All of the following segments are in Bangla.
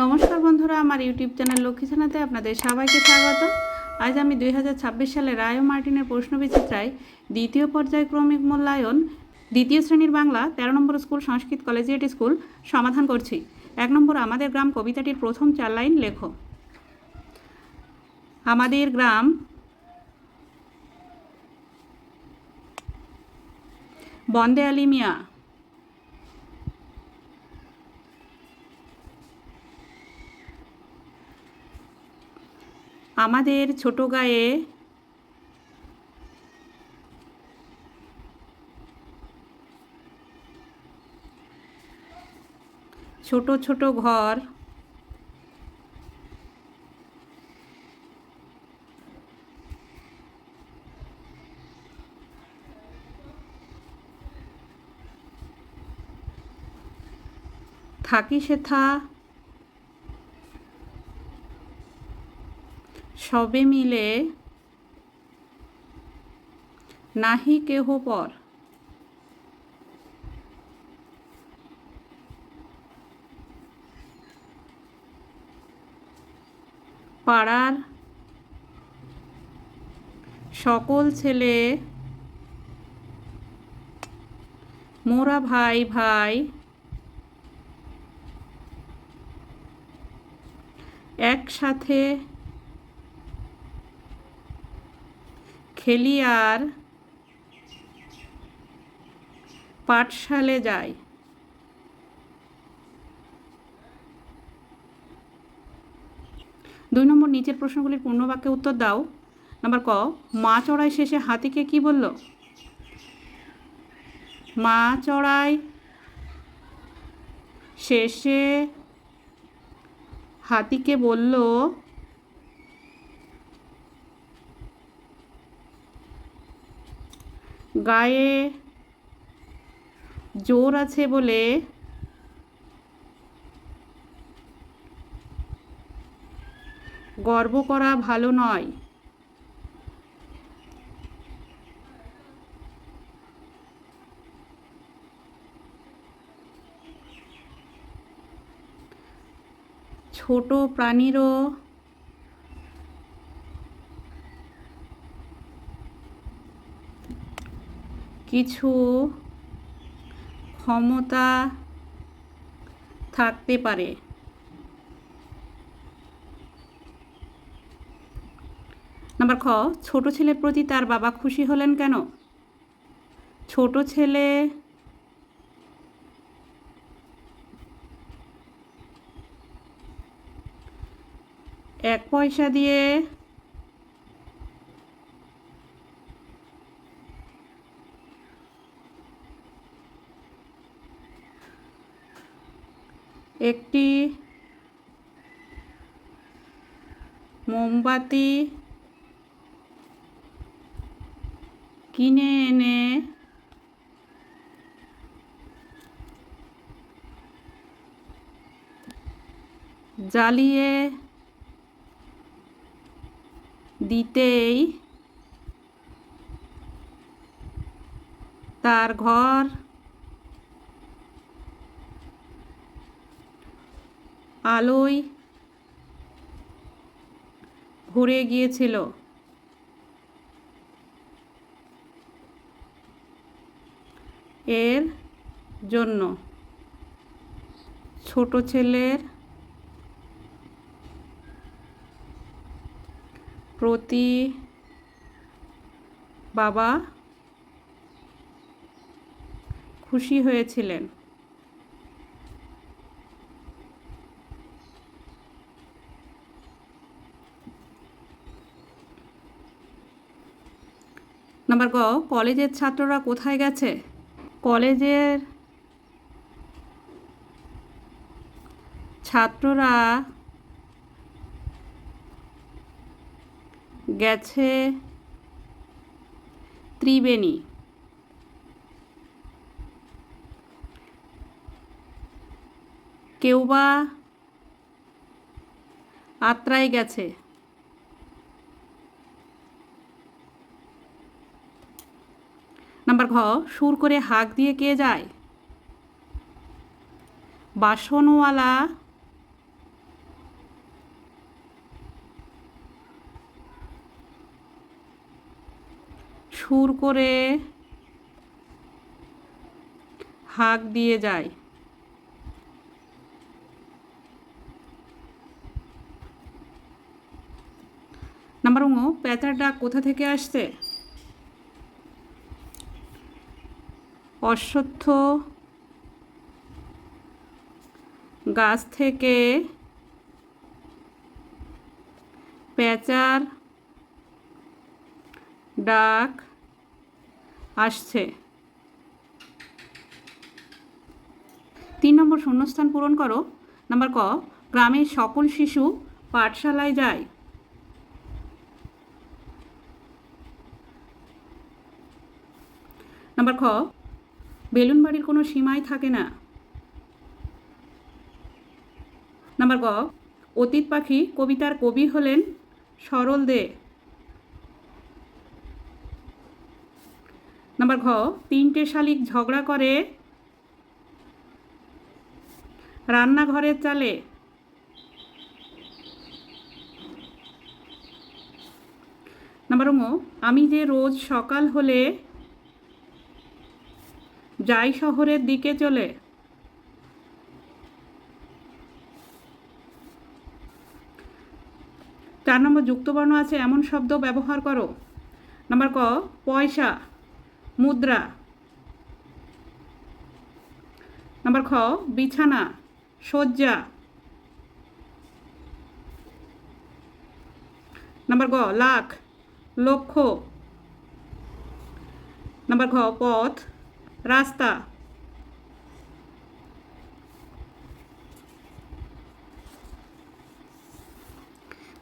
নমস্কার বন্ধুরা, আমার ইউটিউব চ্যানেল লক্ষ্মী ছানাতে আপনাদের সবাইকে স্বাগত। আজ আমি 2026 সালে রায় ও মার্টিনের প্রশ্নবিচিত্রায় দ্বিতীয় পর্যায়ক্রমিক মূল্যায়ন দ্বিতীয় শ্রেণীর বাংলা 13 নম্বর স্কুল সংস্কৃত কলেজিয়েট স্কুল সমাধান করছি। 1 নম্বর, আমাদের গ্রাম কবিতাটির প্রথম 4 লাইন লেখো। আমাদের গ্রাম বন্দে আলী মিয়া। আমাদের ছোট গায়ে ছোট ছোট ঘর থাকি সেথা সবে মিলে নাহি কেহ পর। পাড়ার সকল ছেলে মোরা ভাই ভাই একসাথে খেলি আর পাঠশালে যাই। 2 নম্বর, নিচের প্রশ্নগুলির পূর্ণ বাক্যে উত্তর দাও। নাম্বার ক, মা চড়াই শেষে হাতিকে কি বলল? মা চড়াই শেষে হাতিকে বলল, গায়ে জোর আছে বলে গর্ব করা ভালো নয়। ছোট প্রাণীরও কিছু ক্ষমতা থাকতে পারে। নাম্বার খ, ছোট ছেলের প্রতি তার বাবা খুশি হলেন কেন? ছোট ছেলে এক পয়সা দিয়ে একটি মোমবাতি কিনে এনে জ্বালিয়ে দিতেই তার ঘর আলোয় ভরে গিয়েছিল। এর জন্য ছোট ছেলের প্রতি বাবা খুশি হয়েছিলেন। নাম্বার গ, কলেজের ছাত্ররা কোথায় গেছে? কলেজের ছাত্ররা গেছে ত্রিবেণী। কেউ বা আত্রাই গেছে। নাম্বার ঘ, সুর করে হাঁক দিয়ে কে যায়? বাসনওয়ালা সুর করে হাঁক দিয়ে যায়। নাম্বার ঙ, পেঁচার ডাক কোথা থেকে আসছে? অশ্বত্থ গাছ থেকে পেঁচার ডাক আসছে। 3 নম্বর শূন্যস্থান পূরণ করো। নাম্বার ক, গ্রামের সকল শিশু পাঠশালায় যায়। নাম্বার খ, বেলুন বাড়ির কোনো সীমাই থাকে না। নাম্বার গ, অতীত পাখি কবিতার কবি হলেন সরল দে। নাম্বার ঘ, 3টে শালিক ঝগড়া করে রান্নাঘরের চালে। নাম্বার ঙ, আমি যে রোজ সকাল হলে যাই শহরের দিকে চলে। 4 নম্বর যুক্তবর্ণ আছে এমন শব্দ ব্যবহার করো। নাম্বার ক, পয়সা, মুদ্রা। নাম্বার খ, বিছানা, শয্যা। নাম্বার গ, লাখ, লক্ষ। নাম্বার ঘ, পথ, রাস্তা।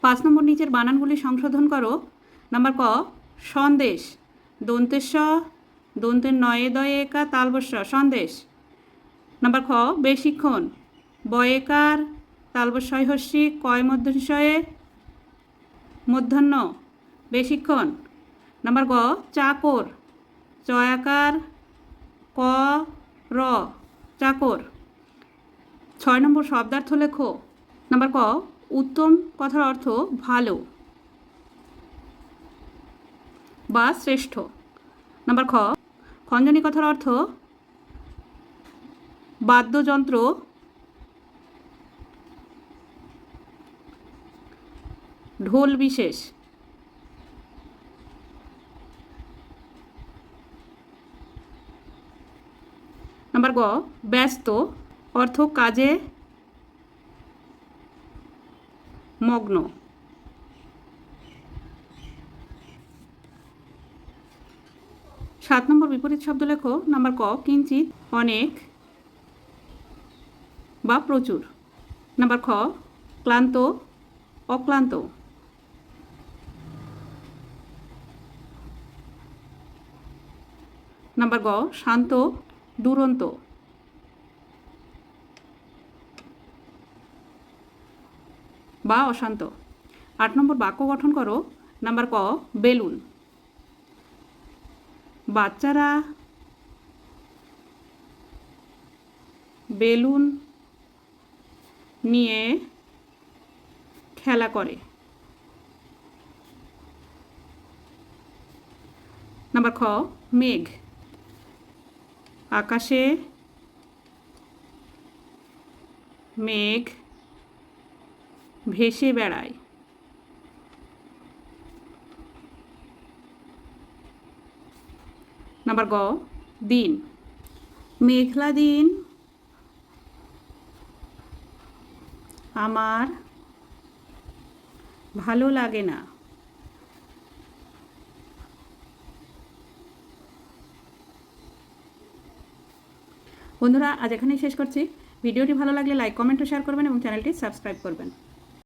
5 নম্বর নিচের বানানগুলি সংশোধন করো। নাম্বার ক, সন্দেশ, দন্তেশ দন্তের নয়ে দয়ে একা তালবস্য, সন্দেশ। নাম্বার খ, বেশিক্ষণ, বয়েকার তালবস্যয় হস্যি কয় মধ্যশয়ে মধ্যাহ্ন, বেশিক্ষণ। নাম্বার গ, চাকর, চয়াকার ক র, চাকর। 6 নম্বর শব্দার্থ লেখো। নাম্বার ক, উত্তম কথার অর্থ ভালো বা শ্রেষ্ঠ। নাম্বার খ, খঞ্জনী কথার অর্থ বাদ্যযন্ত্র ঢোল বিশেষ। নাম্বার গ, ব্যস্ত অর্থ কাজে মগ্ন। 7 নম্বর বিপরীত শব্দ লেখো। নাম্বার ক, কিঞ্চিত, অনেক বা প্রচুর। নাম্বার খ, ক্লান্ত, অক্লান্ত। নাম্বার গ, শান্ত, দুরন্ত। বা অশান্ত। 8 নম্বর বাক্য গঠন করো। নাম্বার ক, বেলুন, বাচ্চারা বেলুন নিয়ে খেলা করে। নাম্বার খ, মেঘ, আকাশে মেঘ ভেসে বেড়ায়। নাম্বার গ, দিন, মেঘলা দিন আমার ভালো লাগে না। বন্ধুরা, আজ এখানেই শেষ করছি। ভিডিওটি ভালো লাগলে লাইক, কমেন্ট ও শেয়ার করবেন এবং চ্যানেলটি সাবস্ক্রাইব করবেন।